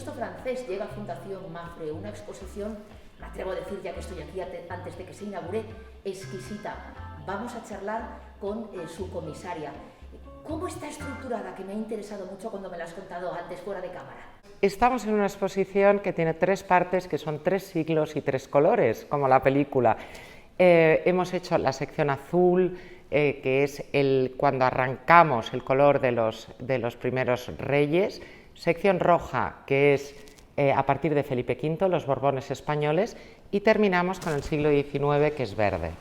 gusto francés llega a Fundación Mafre, una exposición, me atrevo a decir ya que estoy aquí antes de que se inaugure, exquisita. Vamos a charlar con su comisaria. ¿Cómo está estructurada? Que me ha interesado mucho cuando me lo has contado antes fuera de cámara. Estamos en una exposición que tiene 3 partes, que son 3 siglos y 3 colores, como la película. Hemos hecho la sección azul, que es cuando arrancamos el color de los primeros reyes, sección roja, que es a partir de Felipe V, los Borbones españoles, y terminamos con el siglo XIX, que es verde.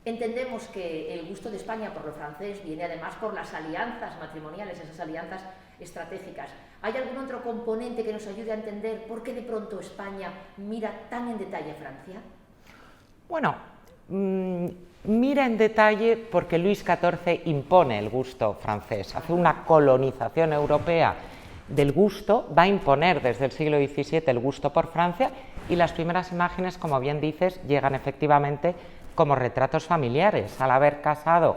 Entendemos que el gusto de España por lo francés viene además por las alianzas matrimoniales, esas alianzas estratégicas. ¿Hay algún otro componente que nos ayude a entender por qué de pronto España mira tan en detalle a Francia? Bueno, mira en detalle porque Luis XIV impone el gusto francés, hace una colonización europea del gusto, va a imponer desde el siglo XVII el gusto por Francia, y las primeras imágenes, como bien dices, llegan efectivamente como retratos familiares. Al haber casado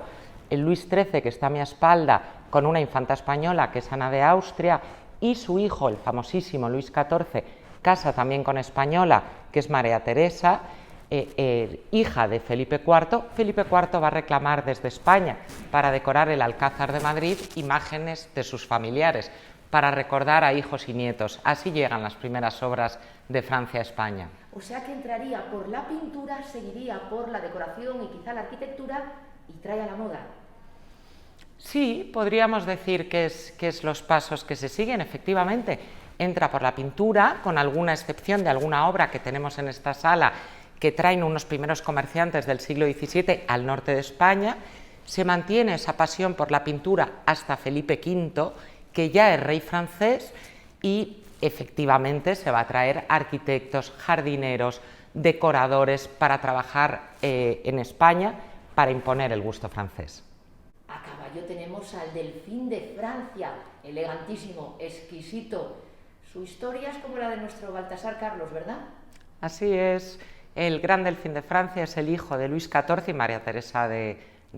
el Luis XIII, que está a mi espalda, con una infanta española, que es Ana de Austria, y su hijo, el famosísimo Luis XIV, casa también con española, que es María Teresa, hija de Felipe IV. Felipe IV va a reclamar desde España, para decorar el Alcázar de Madrid, imágenes de sus familiares, para recordar a hijos y nietos. Así llegan las primeras obras de Francia a España. O sea que entraría por la pintura, seguiría por la decoración y quizá la arquitectura y trae a la moda. Sí, podríamos decir que es los pasos que se siguen, efectivamente. Entra por la pintura, con alguna excepción de alguna obra que tenemos en esta sala que traen unos primeros comerciantes del siglo XVII al norte de España. Se mantiene esa pasión por la pintura hasta Felipe V, que ya es rey francés, y efectivamente se va a traer arquitectos, jardineros, decoradores para trabajar en España para imponer el gusto francés. A caballo tenemos al delfín de Francia, elegantísimo, exquisito. Su historia es como la de nuestro Baltasar Carlos, ¿verdad? Así es, el gran delfín de Francia es el hijo de Luis XIV y María Teresa de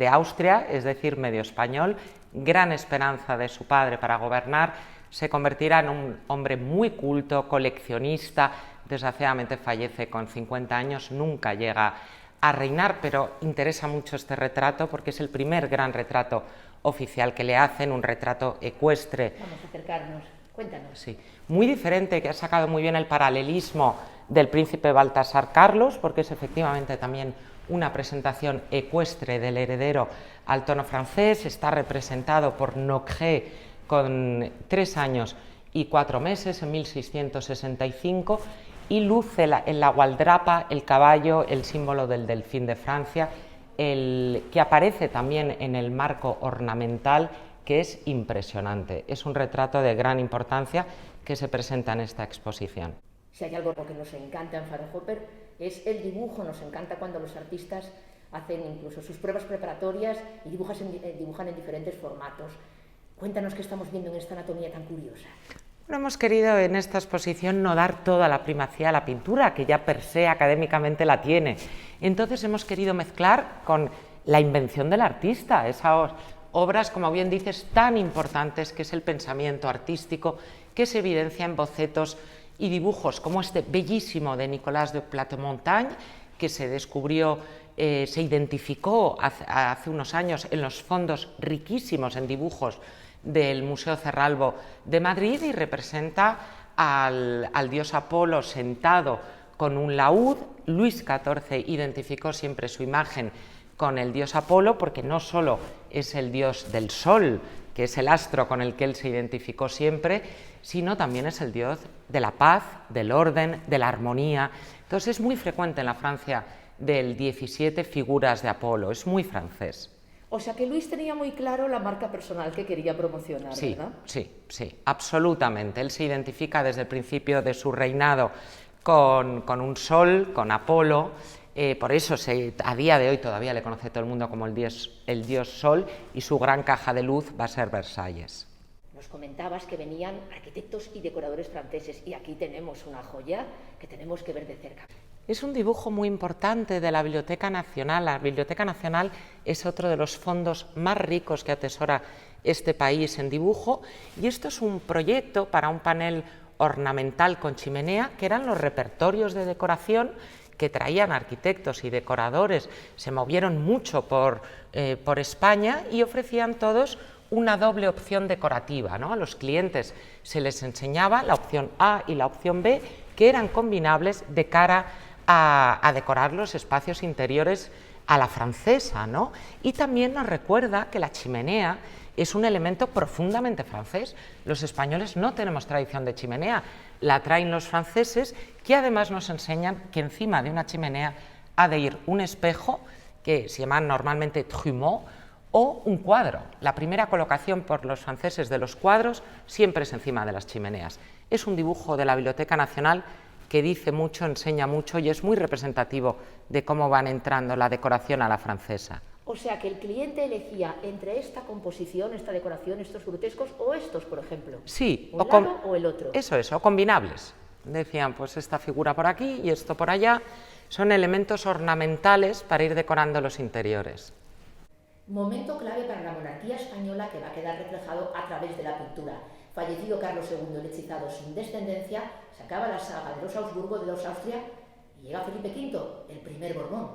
Austria, es decir, medio español, gran esperanza de su padre para gobernar. Se convertirá en un hombre muy culto, coleccionista, desgraciadamente fallece con 50 años, nunca llega a reinar, pero interesa mucho este retrato porque es el primer gran retrato oficial que le hacen, un retrato ecuestre. Vamos a acercarnos, cuéntanos. Sí, muy diferente, que ha sacado muy bien el paralelismo del príncipe Baltasar Carlos, porque es efectivamente también una presentación ecuestre del heredero al tono francés. Está representado por Nocré con 3 años y 4 meses, en 1665, y luce en la gualdrapa el caballo, el símbolo del delfín de Francia, que aparece también en el marco ornamental, que es impresionante. Es un retrato de gran importancia que se presenta en esta exposición. Si hay algo que nos encanta en Fraunhofer es el dibujo. Nos encanta cuando los artistas hacen incluso sus pruebas preparatorias y dibujan en diferentes formatos. Cuéntanos qué estamos viendo en esta anatomía tan curiosa. Bueno, hemos querido en esta exposición no dar toda la primacía a la pintura, que ya per se académicamente la tiene. Entonces hemos querido mezclar con la invención del artista, esas obras, como bien dices, tan importantes, que es el pensamiento artístico, que se evidencia en bocetos y dibujos como este bellísimo de Nicolas de Platemontagne, que se descubrió, se identificó hace unos años en los fondos riquísimos en dibujos del Museo Cerralbo de Madrid, y representa al dios Apolo sentado con un laúd. Luis XIV identificó siempre su imagen con el dios Apolo porque no solo es el dios del sol, que es el astro con el que él se identificó siempre, sino también es el dios de la paz, del orden, de la armonía. Entonces es muy frecuente en la Francia del XVII figuras de Apolo, es muy francés. O sea que Luis tenía muy claro la marca personal que quería promocionar, sí, ¿verdad? Sí, absolutamente. Él se identifica desde el principio de su reinado con un sol, con Apolo. Por eso a día de hoy todavía le conoce todo el mundo como el dios Sol, y su gran caja de luz va a ser Versalles. Nos comentabas que venían arquitectos y decoradores franceses, y aquí tenemos una joya que tenemos que ver de cerca. Es un dibujo muy importante de la Biblioteca Nacional. La Biblioteca Nacional es otro de los fondos más ricos que atesora este país en dibujo, y esto es un proyecto para un panel ornamental con chimenea, que eran los repertorios de decoración que traían arquitectos y decoradores, se movieron mucho por España y ofrecían todos una doble opción decorativa, ¿no? A los clientes se les enseñaba la opción A y la opción B, que eran combinables de cara a decorar los espacios interiores a la francesa, ¿no? Y también nos recuerda que la chimenea es un elemento profundamente francés. Los españoles no tenemos tradición de chimenea, la traen los franceses, que además nos enseñan que encima de una chimenea ha de ir un espejo, que se llama normalmente trumeau, o un cuadro. La primera colocación por los franceses de los cuadros siempre es encima de las chimeneas. Es un dibujo de la Biblioteca Nacional que dice mucho, enseña mucho y es muy representativo de cómo van entrando la decoración a la francesa. O sea que el cliente elegía entre esta composición, esta decoración, estos grutescos o estos, por ejemplo. Sí, un lado o el otro. Eso es, o combinables. Decían, pues esta figura por aquí y esto por allá. Son elementos ornamentales para ir decorando los interiores. Momento clave para la monarquía española que va a quedar reflejado a través de la pintura. Fallecido Carlos II, el hechizado sin descendencia, se acaba la saga de los Habsburgo, de los Austria, y llega Felipe V, el primer Borbón.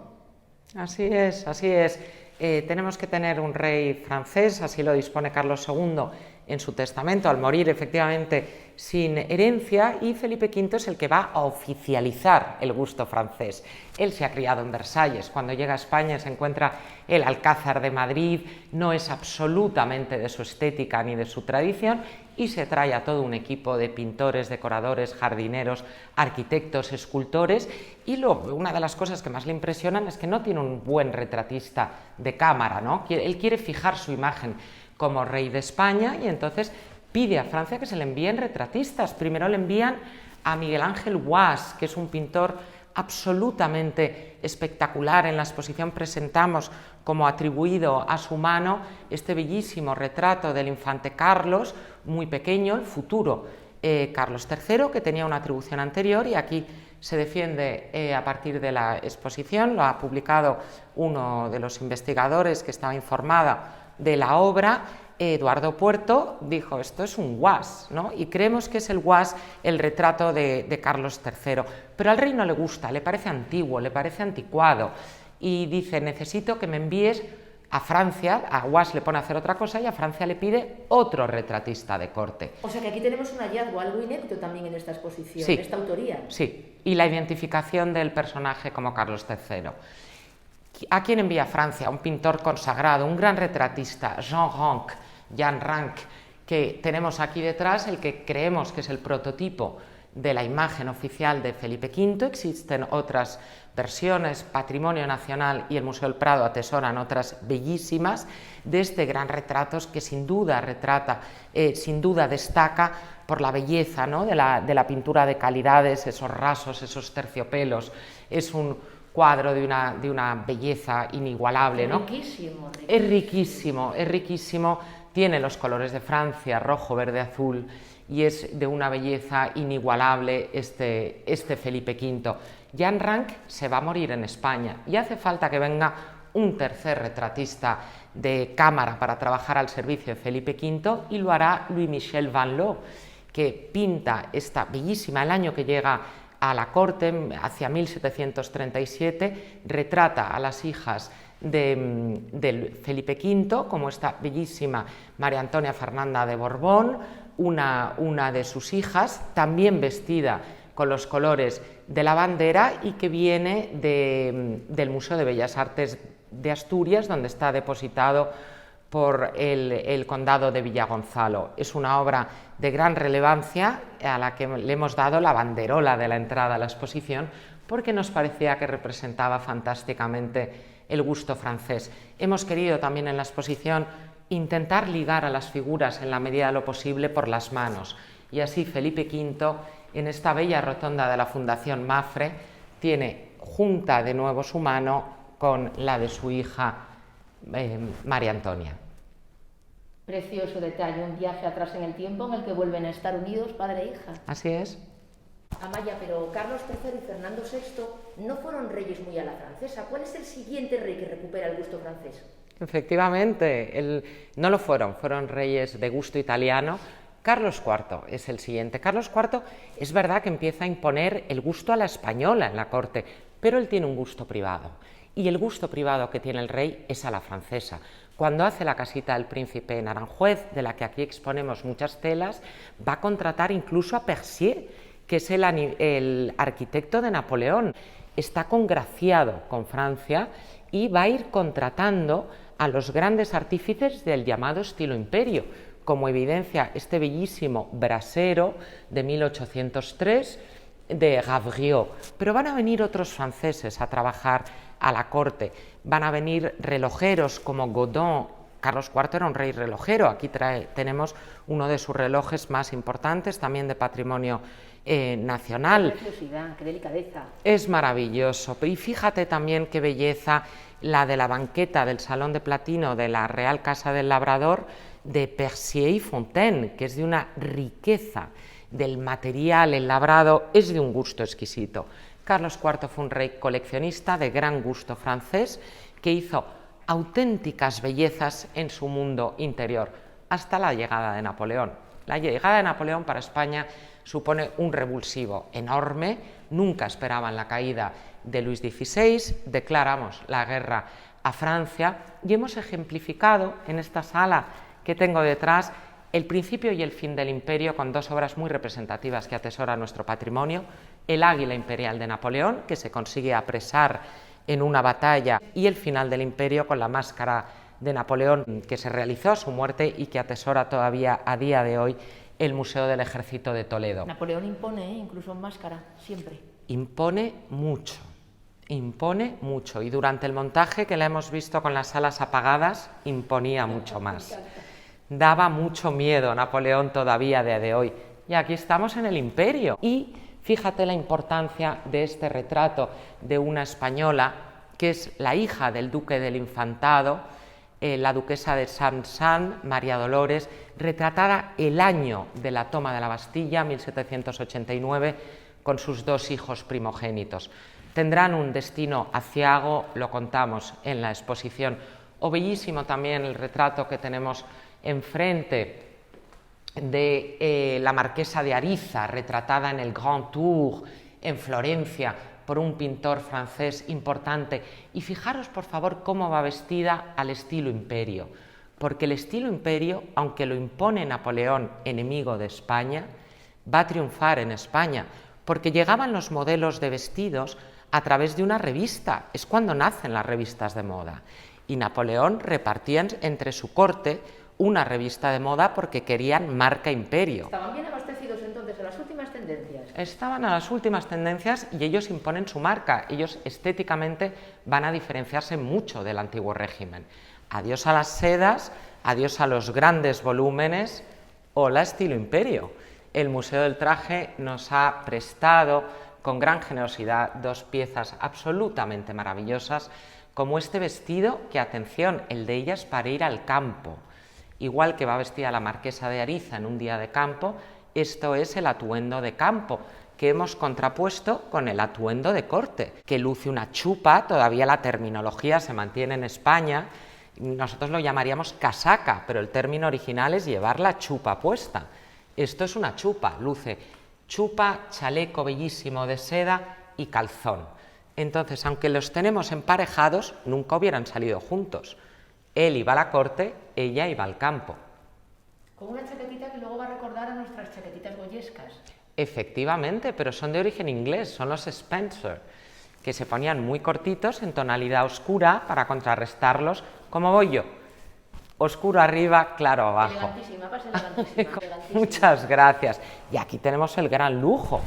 Así es, así es. Tenemos que tener un rey francés, así lo dispone Carlos II en su testamento, al morir efectivamente sin herencia, y Felipe V es el que va a oficializar el gusto francés. Él se ha criado en Versalles, cuando llega a España se encuentra el Alcázar de Madrid, no es absolutamente de su estética ni de su tradición, y se trae a todo un equipo de pintores, decoradores, jardineros, arquitectos, escultores, y una de las cosas que más le impresionan es que no tiene un buen retratista de cámara, ¿no? Él quiere fijar su imagen como rey de España y entonces pide a Francia que se le envíen retratistas. Primero le envían a Miguel Ángel Guas, que es un pintor absolutamente espectacular. En la exposición presentamos como atribuido a su mano este bellísimo retrato del infante Carlos, muy pequeño, el futuro Carlos III, que tenía una atribución anterior, y aquí se defiende a partir de la exposición. Lo ha publicado uno de los investigadores que estaba informada de la obra, Eduardo Puerto, dijo, esto es un Guas, ¿no? Y creemos que es el Guas, el retrato de Carlos III, pero al rey no le gusta, le parece antiguo, le parece anticuado, y dice, necesito que me envíes a Francia. A Guas le pone a hacer otra cosa y a Francia le pide otro retratista de corte. O sea que aquí tenemos un hallazgo, algo inédito también en esta exposición, sí, esta autoría. Sí, y la identificación del personaje como Carlos III. ¿A quién envía Francia? Un pintor consagrado, un gran retratista, Jan Ranc, que tenemos aquí detrás, el que creemos que es el prototipo de la imagen oficial de Felipe V. Existen otras versiones, Patrimonio Nacional y el Museo del Prado atesoran otras bellísimas de este gran retrato que sin duda retrata, sin duda destaca por la belleza, ¿no? de la pintura de calidades, esos rasos, esos terciopelos. Es un cuadro de una belleza inigualable, ¿no? Riquísimo, riquísimo. Es riquísimo, es riquísimo, tiene los colores de Francia, rojo, verde, azul, y es de una belleza inigualable este Felipe V. Jan Ranc se va a morir en España y hace falta que venga un tercer retratista de cámara para trabajar al servicio de Felipe V, y lo hará Louis-Michel Van Loo, que pinta esta bellísima, el año que llega a la corte, hacia 1737, retrata a las hijas de Felipe V, como esta bellísima María Antonia Fernanda de Borbón, una de sus hijas, también vestida con los colores de la bandera y que viene del Museo de Bellas Artes de Asturias, donde está depositado por el condado de Villagonzalo. Es una obra de gran relevancia a la que le hemos dado la banderola de la entrada a la exposición porque nos parecía que representaba fantásticamente el gusto francés. Hemos querido también en la exposición intentar ligar a las figuras en la medida de lo posible por las manos, y así Felipe V, en esta bella rotonda de la Fundación Mafre, junta de nuevo su mano con la de su hija María Antonia. Precioso detalle, un viaje atrás en el tiempo en el que vuelven a estar unidos padre e hija. Así es. Amaya, pero Carlos III y Fernando VI no fueron reyes muy a la francesa. ¿Cuál es el siguiente rey que recupera el gusto francés? Efectivamente, no lo fueron reyes de gusto italiano, Carlos IV es el siguiente. Carlos IV es verdad que empieza a imponer el gusto a la española en la corte, pero él tiene un gusto privado. Y el gusto privado que tiene el rey es a la francesa. Cuando hace la casita del príncipe en Aranjuez, de la que aquí exponemos muchas telas, va a contratar incluso a Percier, que es el arquitecto de Napoleón. Está congraciado con Francia y va a ir contratando a los grandes artífices del llamado estilo imperio, como evidencia este bellísimo brasero de 1803 de Gavriot. Pero van a venir otros franceses a trabajar a la corte, van a venir relojeros como Godin. Carlos IV era un rey relojero, aquí tenemos uno de sus relojes más importantes, también de patrimonio nacional. Qué preciosidad, qué delicadeza. Es maravilloso, y fíjate también qué belleza la de la banqueta del Salón de Platino de la Real Casa del Labrador de Percier y Fontaine, que es de una riqueza del material, el labrado es de un gusto exquisito. Carlos IV fue un rey coleccionista de gran gusto francés que hizo auténticas bellezas en su mundo interior, hasta la llegada de Napoleón. La llegada de Napoleón para España supone un revulsivo enorme, nunca esperaban la caída de Luis XVI, declaramos la guerra a Francia y hemos ejemplificado en esta sala que tengo detrás el principio y el fin del imperio con dos obras muy representativas que atesora nuestro patrimonio: el Águila Imperial de Napoleón, que se consigue apresar en una batalla, y el final del imperio con la máscara de Napoleón, que se realizó a su muerte y que atesora todavía a día de hoy el Museo del Ejército de Toledo. Napoleón impone, incluso en máscara, siempre. Impone mucho, y durante el montaje, que la hemos visto con las salas apagadas, imponía mucho más. Daba mucho miedo Napoleón todavía a día de hoy. Y aquí estamos en el imperio. Y fíjate la importancia de este retrato de una española, que es la hija del duque del Infantado, la duquesa de Saint-Saëns, María Dolores, retratada el año de la toma de la Bastilla, 1789, con sus dos hijos primogénitos. Tendrán un destino aciago, lo contamos en la exposición. O bellísimo también el retrato que tenemos enfrente de la marquesa de Ariza, retratada en el Grand Tour, en Florencia, por un pintor francés importante. Y fijaros, por favor, cómo va vestida al estilo imperio, porque el estilo imperio, aunque lo impone Napoleón, enemigo de España, va a triunfar en España, porque llegaban los modelos de vestidos a través de una revista. Es cuando nacen las revistas de moda. Y Napoleón repartía entre su corte una revista de moda porque querían marca imperio. ¿Estaban bien abastecidos entonces a las últimas tendencias? Estaban a las últimas tendencias y ellos imponen su marca. Ellos estéticamente van a diferenciarse mucho del antiguo régimen. Adiós a las sedas, adiós a los grandes volúmenes, hola estilo imperio. El Museo del Traje nos ha prestado con gran generosidad dos piezas absolutamente maravillosas, como este vestido, que atención, el de ella es para ir al campo. Igual que va vestida la marquesa de Ariza en un día de campo, esto es el atuendo de campo, que hemos contrapuesto con el atuendo de corte, que luce una chupa. Todavía la terminología se mantiene en España, nosotros lo llamaríamos casaca, pero el término original es llevar la chupa puesta. Esto es una chupa, luce chupa, chaleco bellísimo de seda y calzón. Entonces, aunque los tenemos emparejados, nunca hubieran salido juntos. Él iba a la corte, ella iba al campo. Con una chaquetita que luego va a recordar a nuestras chaquetitas goyescas. Efectivamente, pero son de origen inglés, son los Spencer, que se ponían muy cortitos en tonalidad oscura para contrarrestarlos, como voy yo. Oscuro arriba, claro abajo. Elegantísima, vas elegantísima. Muchas gracias. Y aquí tenemos el gran lujo.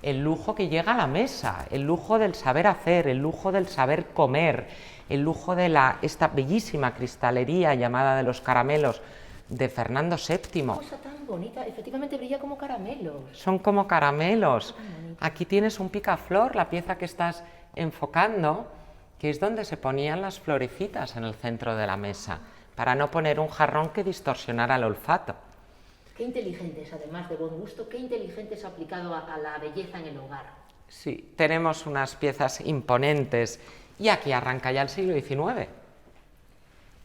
El lujo que llega a la mesa, el lujo del saber hacer, el lujo del saber comer, el lujo de esta bellísima cristalería llamada de los caramelos de Fernando VII. Qué cosa tan bonita, efectivamente brilla como caramelos. Son como caramelos. Aquí tienes un picaflor, la pieza que estás enfocando, que es donde se ponían las florecitas en el centro de la mesa, para no poner un jarrón que distorsionara el olfato. Qué inteligentes, además de buen gusto, qué inteligentes aplicado a la belleza en el hogar. Sí, tenemos unas piezas imponentes y aquí arranca ya el siglo XIX.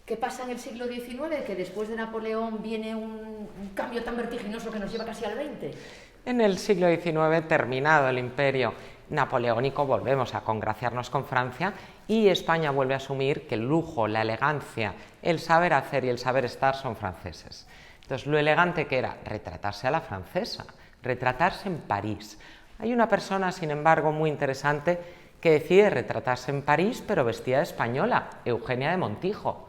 ¿Qué pasa en el siglo XIX? Que después de Napoleón viene un cambio tan vertiginoso que nos lleva casi al XX. En el siglo XIX, terminado el imperio napoleónico, volvemos a congraciarnos con Francia y España vuelve a asumir que el lujo, la elegancia, el saber hacer y el saber estar son franceses. Entonces, lo elegante que era retratarse a la francesa, retratarse en París. Hay una persona, sin embargo, muy interesante que decide retratarse en París, pero vestida de española, Eugenia de Montijo,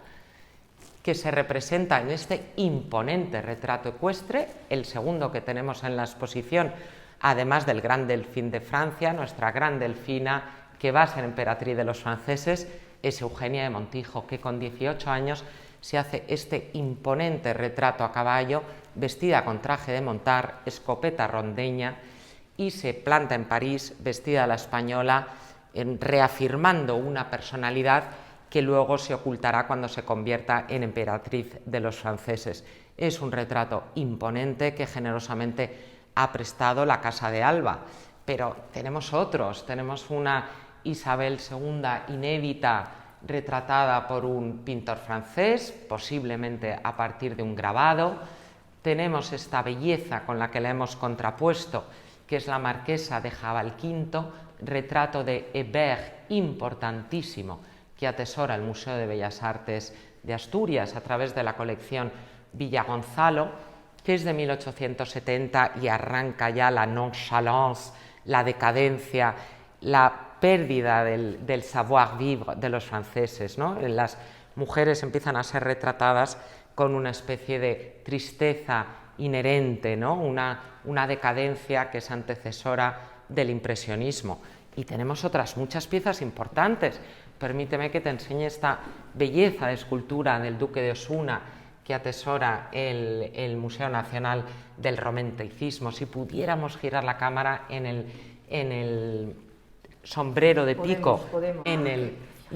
que se representa en este imponente retrato ecuestre, el segundo que tenemos en la exposición, además del gran delfín de Francia, nuestra gran delfina, que va a ser emperatriz de los franceses, es Eugenia de Montijo, que con 18 años se hace este imponente retrato a caballo, vestida con traje de montar, escopeta rondeña, y se planta en París, vestida a la española, reafirmando una personalidad que luego se ocultará cuando se convierta en emperatriz de los franceses. Es un retrato imponente que generosamente ha prestado la Casa de Alba, pero tenemos otros, tenemos una Isabel II inédita retratada por un pintor francés, posiblemente a partir de un grabado. Tenemos esta belleza con la que la hemos contrapuesto, que es la marquesa de Jabalquinto, retrato de Hébert importantísimo, que atesora el Museo de Bellas Artes de Asturias a través de la colección Villagonzalo, que es de 1870 y arranca ya la nonchalance, la decadencia, la pérdida del savoir-vivre de los franceses, ¿no? Las mujeres empiezan a ser retratadas con una especie de tristeza inherente, ¿no? Una decadencia que es antecesora del impresionismo. Y tenemos otras muchas piezas importantes. Permíteme que te enseñe esta belleza de escultura del duque de Osuna que atesora el Museo Nacional del Romanticismo. Si pudiéramos girar la cámara en el sombrero de pico, podemos.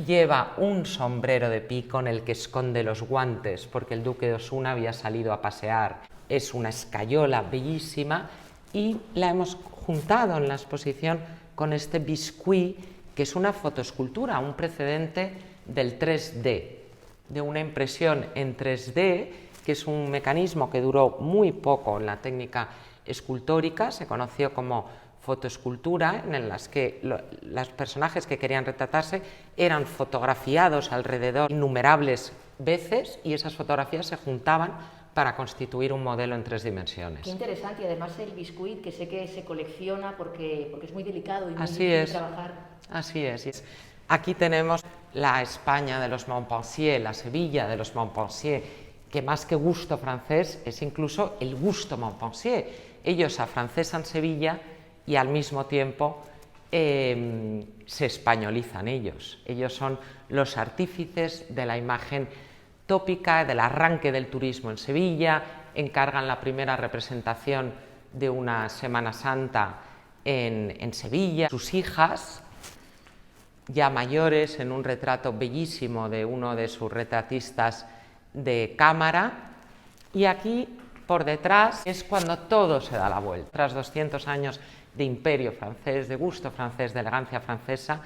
Lleva un sombrero de pico en el que esconde los guantes, porque el duque de Osuna había salido a pasear. Es una escayola bellísima y la hemos juntado en la exposición con este biscuit, que es una fotoescultura, un precedente del 3D, de una impresión en 3D, que es un mecanismo que duró muy poco en la técnica escultórica, se conoció como fotoescultura, en las que los personajes que querían retratarse eran fotografiados alrededor innumerables veces y esas fotografías se juntaban para constituir un modelo en 3 dimensiones. Qué interesante, y además el biscuit, que sé que se colecciona porque es muy delicado y muy Así difícil es. trabajar. Así es. Aquí tenemos la España de los Montpensier, la Sevilla de los Montpensier, que más que gusto francés es incluso el gusto Montpensier. Ellos afrancesan Sevilla y al mismo tiempo se españolizan ellos. Ellos son los artífices de la imagen tópica, del arranque del turismo en Sevilla, encargan la primera representación de una Semana Santa en Sevilla. Sus hijas, ya mayores, en un retrato bellísimo de uno de sus retratistas de cámara, y aquí por detrás es cuando todo se da la vuelta. Tras 200 años de imperio francés, de gusto francés, de elegancia francesa,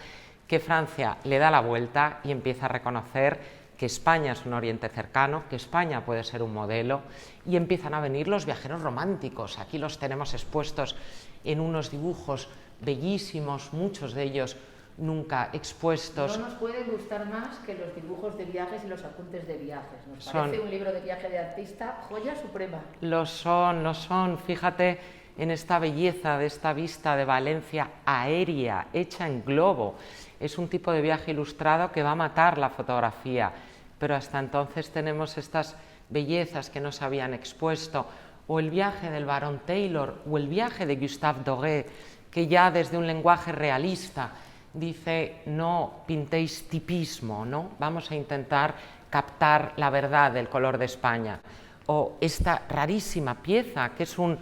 que Francia le da la vuelta y empieza a reconocer que España es un Oriente cercano, que España puede ser un modelo, y empiezan a venir los viajeros románticos. Aquí los tenemos expuestos en unos dibujos bellísimos, muchos de ellos nunca expuestos. No nos pueden gustar más que los dibujos de viajes y los apuntes de viajes. Nos parece un libro de viaje de artista, joya suprema. Lo son. Fíjate en esta belleza de esta vista de Valencia aérea, hecha en globo. Es un tipo de viaje ilustrado que va a matar la fotografía, pero hasta entonces tenemos estas bellezas que no se habían expuesto, o el viaje del barón Taylor, o el viaje de Gustave Doré, que ya desde un lenguaje realista dice: no pintéis tipismo, ¿no? Vamos a intentar captar la verdad del color de España. O esta rarísima pieza, que es uno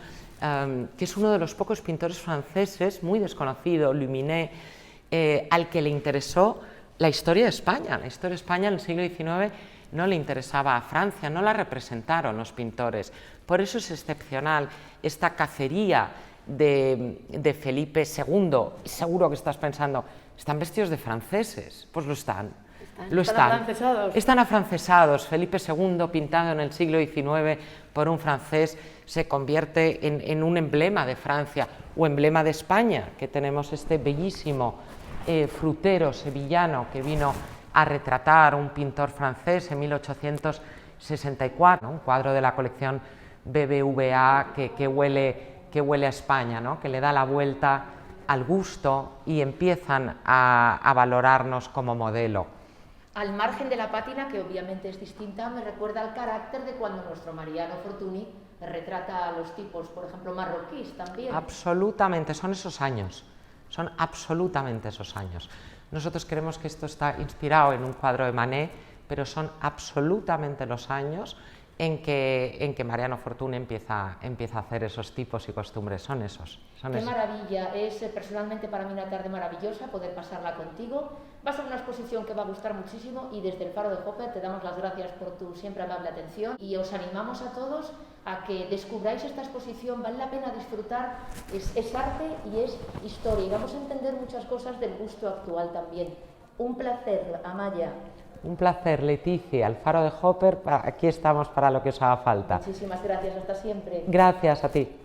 de los pocos pintores franceses, muy desconocido, Luminet, al que le interesó la historia de España. La historia de España en el siglo XIX no le interesaba a Francia, no la representaron los pintores. Por eso es excepcional esta cacería de Felipe II. Seguro que estás pensando, ¿están vestidos de franceses? Pues lo están. Lo ¿Están afrancesados? Están afrancesados. Felipe II, pintado en el siglo XIX por un francés, se convierte en un emblema de Francia o emblema de España, que tenemos este bellísimo frutero sevillano que vino a retratar un pintor francés en 1864, ¿no? Un cuadro de la colección BBVA que huele a España, ¿no? Que le da la vuelta al gusto y empiezan a valorarnos como modelo. Al margen de la pátina, que obviamente es distinta, me recuerda al carácter de cuando nuestro Mariano Fortuny retrata a los tipos, por ejemplo, marroquíes también. Absolutamente, son esos años, son absolutamente esos años. Nosotros creemos que esto está inspirado en un cuadro de Manet, pero son absolutamente los años en que Mariano Fortuny empieza a hacer esos tipos y costumbres, son esos. Qué maravilla, es personalmente para mí una tarde maravillosa poder pasarla contigo. Va a ser una exposición que va a gustar muchísimo y desde el Faro de Hopper te damos las gracias por tu siempre amable atención y os animamos a todos a que descubráis esta exposición, vale la pena disfrutar, es arte y es historia y vamos a entender muchas cosas del gusto actual también. Un placer, Amaya. Un placer, Leticia, el Faro de Hopper, aquí estamos para lo que os haga falta. Muchísimas gracias, hasta siempre. Gracias a ti.